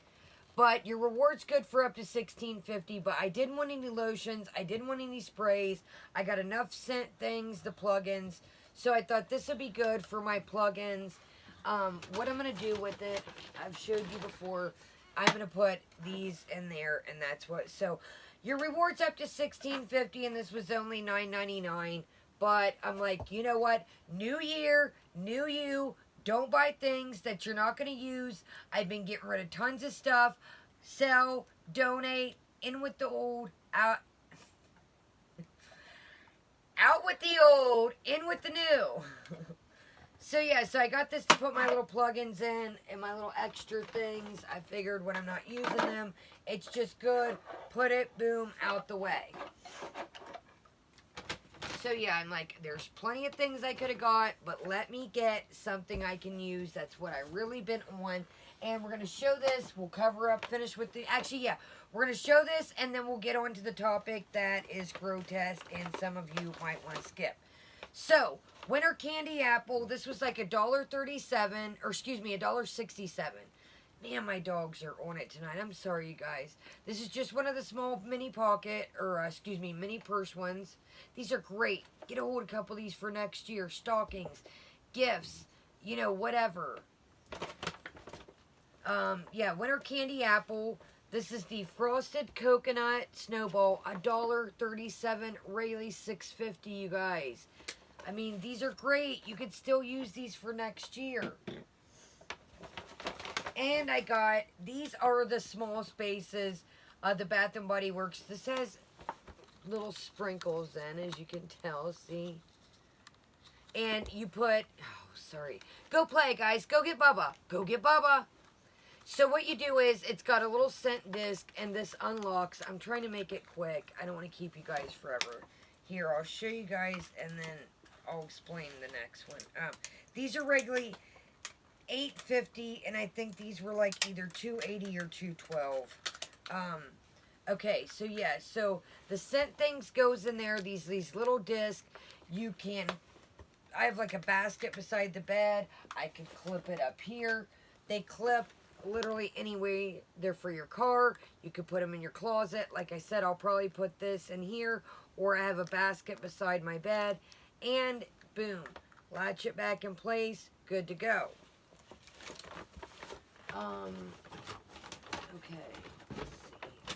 But your reward's good for up to $16.50. But I didn't want any lotions. I didn't want any sprays. I got enough scent things, the plugins. So I thought this would be good for my plugins. What I'm going to do with it, I've showed you before. I'm going to put these in there, and that's what. So, your reward's up to $16.50, and this was only $9.99. But I'm like, you know what? New year, new you. Don't buy things that you're not going to use. I've been getting rid of tons of stuff. Sell, donate, in with the old, out with the old, in with the new. So, yeah, so I got this to put my little plugins in and my little extra things. I figured when I'm not using them, it's just good. Put it, boom, out the way. So, yeah, I'm like, there's plenty of things I could have got, but let me get something I can use. That's what I really been on. And we're going to show this. We'll cover up, finish with the... Actually, yeah, we're going to show this, and then we'll get on to the topic that is grotesque, and some of you might want to skip. So, winter candy apple. This was like $1.37, or excuse me, $1.67. Man, my dogs are on it tonight. I'm sorry, you guys. This is just one of the small mini pocket, or excuse me, mini purse ones. These are great. Get a hold of a couple of these for next year. Stockings, gifts, you know, whatever. Yeah, winter candy apple. This is the frosted coconut snowball. $1.37, Rayleigh $6.50, you guys. I mean, these are great. You could still use these for next year. And I got, these are the small spaces, the Bath & Body Works. This has little sprinkles in, as you can tell, see? And you put, oh, sorry. Go play, guys. Go get Bubba. Go get Bubba. So what you do is, it's got a little scent disc, and this unlocks. I'm trying to make it quick. I don't want to keep you guys forever. Here, I'll show you guys, and then I'll explain the next one. These are regularly $8.50, and I think these were like either $2.80 or $2.12. Okay, so yeah, so the scent things goes in there. These little discs. You can. I have like a basket beside the bed. I can clip it up here. They clip literally anywhere. They're for your car. You could put them in your closet. Like I said, I'll probably put this in here, or I have a basket beside my bed. And boom, latch it back in place, good to go. Okay, let's see.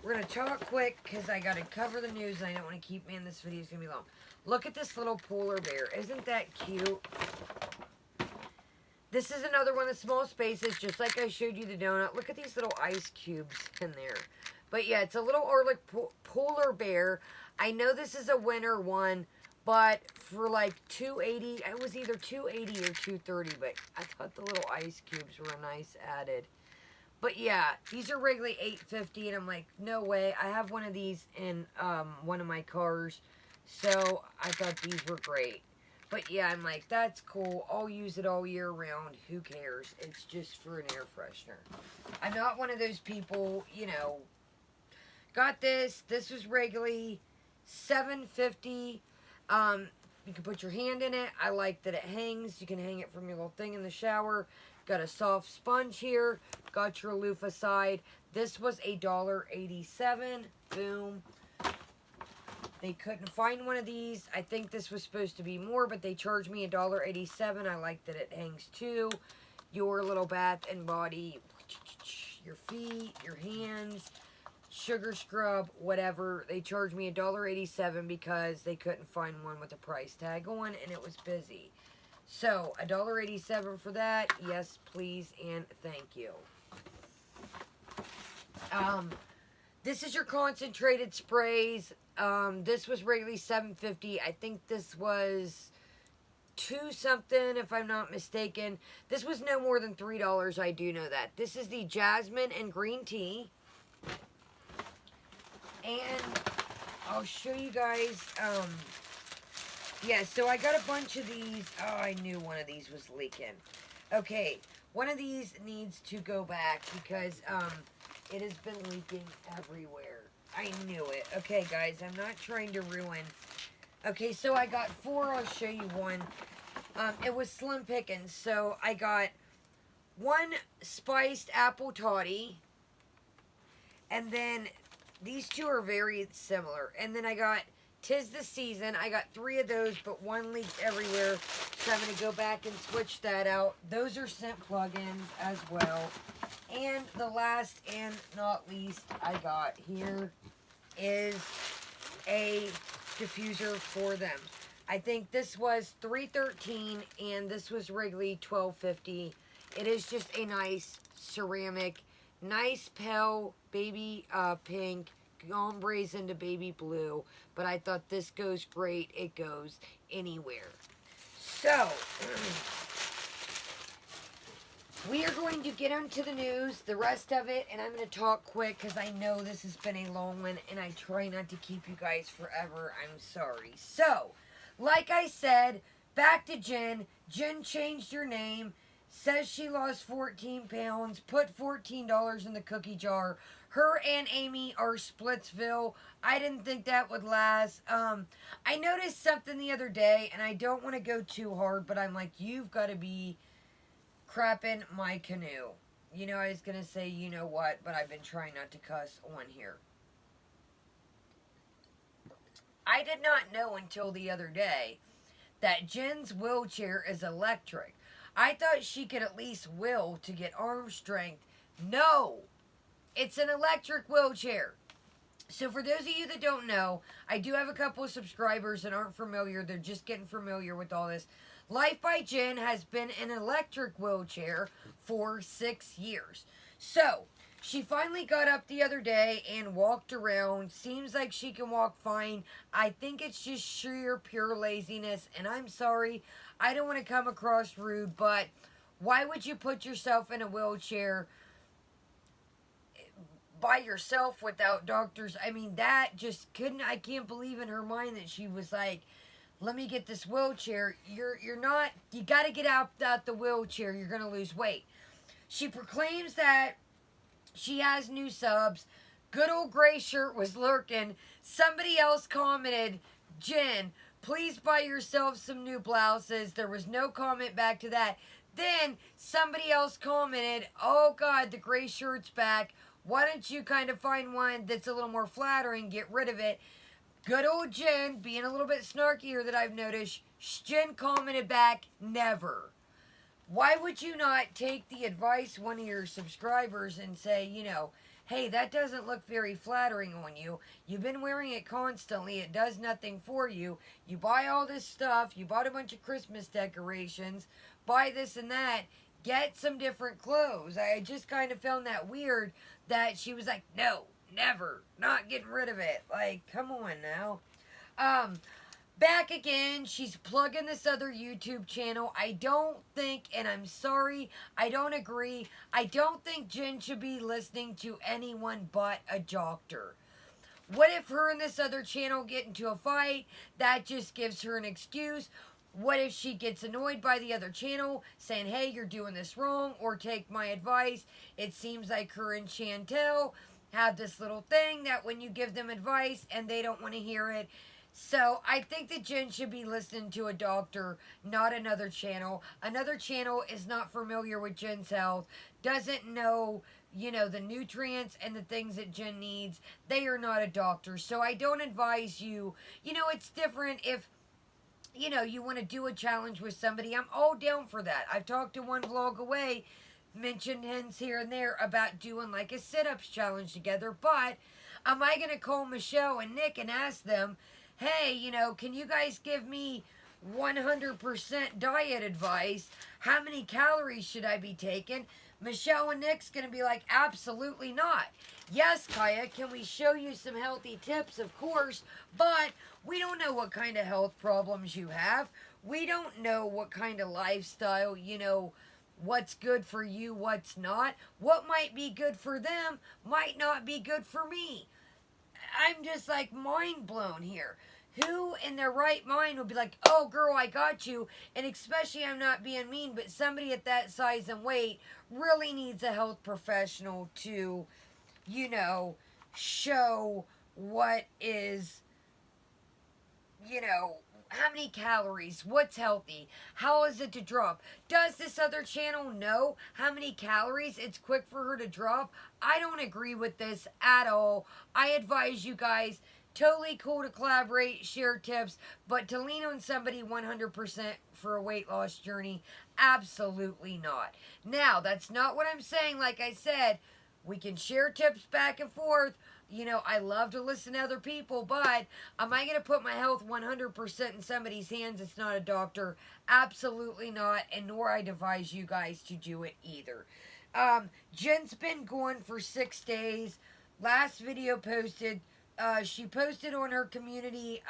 We're going to talk quick because I got to cover the news and I don't want to keep, man, this video is going to be long. Look at this little polar bear. Isn't that cute? This is another one of the small spaces, just like I showed you the donut. Look at these little ice cubes in there. But yeah, it's a little Arctic polar bear. I know this is a winter one, but for like 280, it was either 280 or 230, but I thought the little ice cubes were a nice added. But yeah, these are regularly 850, and I'm like, no way. I have one of these in one of my cars, so I thought these were great. But yeah, I'm like, that's cool. I'll use it all year round. Who cares? It's just for an air freshener. I'm not one of those people, got this. This was regularly $7.50. You can put your hand in it. I like that it hangs. You can hang it from your little thing in the shower. Got a soft sponge here. Got your loofah side. This was $1.87. Boom. They couldn't find one of these. I think this was supposed to be more, but they charged me $1.87. I like that it hangs too. Your little bath and body, your feet, your hands, sugar scrub, whatever. They charged me $1.87 because they couldn't find one with a price tag on, and it was busy. So, $1.87 for that. Yes, please, and thank you. This is your concentrated sprays. This was regularly $7.50. I think this was $2 something, if I'm not mistaken. This was no more than $3. I do know that. This is the jasmine and green tea. And I'll show you guys, yeah, so I got a bunch of these. Oh, I knew one of these was leaking. Okay, one of these needs to go back because, it has been leaking everywhere. I knew it. Okay, guys, I'm not trying to ruin. Okay, so I got 4. I'll show you one. It was slim pickings. So I got 1 spiced apple toddy. And then these 2 are very similar. And then I got 'Tis the Season. I got 3 of those, but 1 leaked everywhere. So I'm going to go back and switch that out. Those are scent plug-ins as well. And the last and not least I got here is a diffuser for them. I think this was $3.13 and this was regularly $12.50. It is just a nice ceramic, nice pale baby pink, ombres into baby blue. But I thought this goes great. It goes anywhere. So, we are going to get into the news, the rest of it, and I'm going to talk quick because I know this has been a long one, and I try not to keep you guys forever. I'm sorry. So, like I said, back to Jen. Jen changed her name, says she lost 14 pounds, put $14 in the cookie jar. Her and Amy are Splitsville. I didn't think that would last. I noticed something the other day, and I don't want to go too hard, but I'm like, you've got to be crapping my canoe. You know, I was going to say, you know what, but I've been trying not to cuss on here. I did not know until the other day that Jen's wheelchair is electric. I thought she could at least will to get arm strength. No! It's an electric wheelchair. So for those of you that don't know, I do have a couple of subscribers that aren't familiar. They're just getting familiar with all this. LifeByJen has been in an electric wheelchair for 6 years. So, she finally got up the other day and walked around. Seems like she can walk fine. I think it's just sheer pure laziness. And I'm sorry, I don't want to come across rude, but why would you put yourself in a wheelchair by yourself without doctors? I mean, that just couldn't, I can't believe in her mind that she was like, let me get this wheelchair. You're not, you got to get out the wheelchair. You're going to lose weight. She proclaims that she has new subs. Good old gray shirt was lurking. Somebody else commented, Jen, please buy yourself some new blouses. There was no comment back to that. Then somebody else commented, oh God, the gray shirt's back. Why don't you kind of find one that's a little more flattering, get rid of it? Good old Jen, being a little bit snarkier that I've noticed, Jen commented back, never. Why would you not take the advice of one of your subscribers and say, you know, hey, that doesn't look very flattering on you. You've been wearing it constantly. It does nothing for you. You buy all this stuff. You bought a bunch of Christmas decorations. Buy this and that. Get some different clothes. I just kind of found that weird that she was like, no, Never. Not getting rid of it. Like, come on now. Um, Back again. She's plugging this other YouTube channel. I don't think, and I'm sorry, I don't agree. I don't think Jen should be listening to anyone but a doctor. What if her and this other channel get into a fight? That just gives her an excuse. What if she gets annoyed by the other channel saying, hey, you're doing this wrong, or take my advice? It seems like her and Chantel have this little thing that when you give them advice and they don't want to hear it. So I think that Jen should be listening to a doctor, not another channel. Another channel is not familiar with Jen's health, doesn't know, the nutrients and the things that Jen needs. They are not a doctor. So I don't advise you. It's different if, you want to do a challenge with somebody. I'm all down for that. I've talked to one vlog away, mentioned hints here and there about doing like a sit-ups challenge together. But am I going to call Michelle and Nick and ask them, hey, can you guys give me 100% diet advice? How many calories should I be taking? Michelle and Nick's going to be like, absolutely not. Yes, Kaya, can we show you some healthy tips? Of course, but we don't know what kind of health problems you have. We don't know what kind of lifestyle, what's good for you, what's not. What might be good for them might not be good for me. I'm just like mind blown here. Who in their right mind would be like, oh girl, I got you? And especially, I'm not being mean, but somebody at that size and weight really needs a health professional to, show what is, how many calories, what's healthy, how is it to drop. Does this other channel know how many calories it's quick for her to drop? I don't agree with this at all. I advise you guys, totally cool to collaborate, share tips, but to lean on somebody 100% for a weight loss journey, absolutely not. Now, that's not what I'm saying. Like I said, we can share tips back and forth. I love to listen to other people, but am I going to put my health 100% in somebody's hands? It's not a doctor. Absolutely not, and nor I advise you guys to do it either. Jen's been going for 6 days. Last video posted, she posted on her community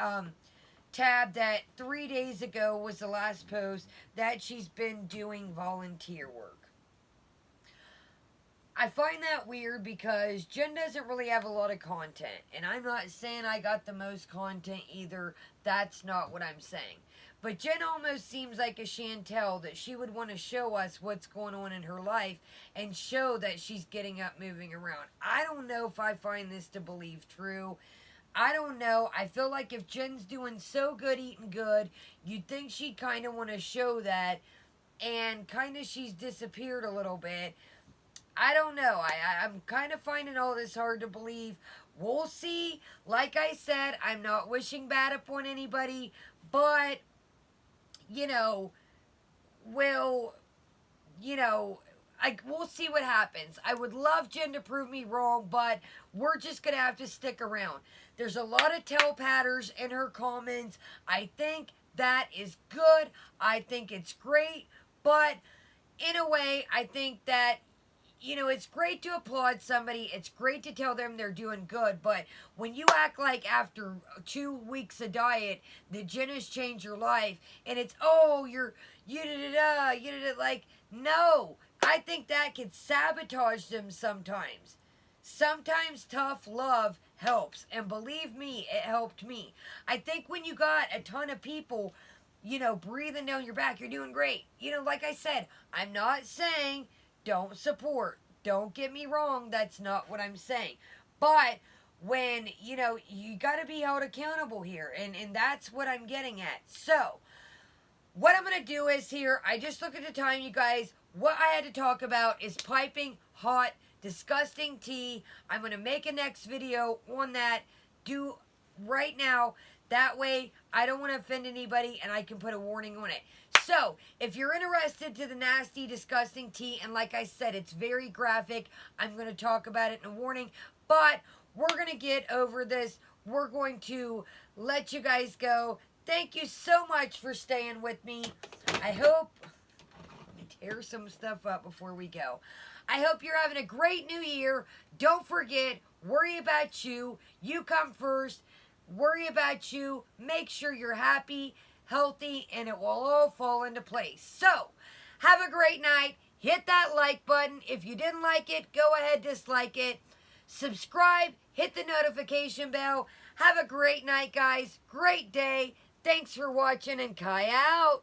tab that 3 days ago was the last post that she's been doing volunteer work. I find that weird because Jen doesn't really have a lot of content. And I'm not saying I got the most content either. That's not what I'm saying. But Jen almost seems like a Chantel, that she would want to show us what's going on in her life and show that she's getting up, moving around. I don't know if I find this to believe true. I don't know. I feel like if Jen's doing so good, eating good, you'd think she'd kind of want to show that. And kind of she's disappeared a little bit. I don't know. I'm kind of finding all this hard to believe. We'll see. Like I said, I'm not wishing bad upon anybody, but, we'll see what happens. I would love Jen to prove me wrong, but we're just going to have to stick around. There's a lot of tell-patters in her comments. I think that is good. I think it's great, but in a way, I think that it's great to applaud somebody. It's great to tell them they're doing good. But when you act like after 2 weeks of diet that Jen has changed your life, and it's, oh, you did it, like, no. I think that could sabotage them sometimes. Sometimes tough love helps. And believe me, it helped me. I think when you got a ton of people, breathing down your back, you're doing great. Like I said, I'm not saying don't support. Don't get me wrong. That's not what I'm saying. But when, you got to be held accountable here. And that's what I'm getting at. So, what I'm going to do is here, I just look at the time, you guys. What I had to talk about is piping hot, disgusting tea. I'm going to make a next video on that. Do right now. That way, I don't want to offend anybody, and I can put a warning on it. So, if you're interested to the nasty, disgusting tea, and like I said, it's very graphic, I'm going to talk about it in a warning, but we're going to get over this. We're going to let you guys go. Thank you so much for staying with me. I hope... Let me tear some stuff up before we go. I hope you're having a great new year. Don't forget, Worry about you. You come first. Worry about you. Make sure you're happy, healthy, and it will all fall into place. So, have a great night. Hit that like button. If you didn't like it, go ahead, dislike it. Subscribe, hit the notification bell. Have a great night, guys. Great day. Thanks for watching, and Kai out.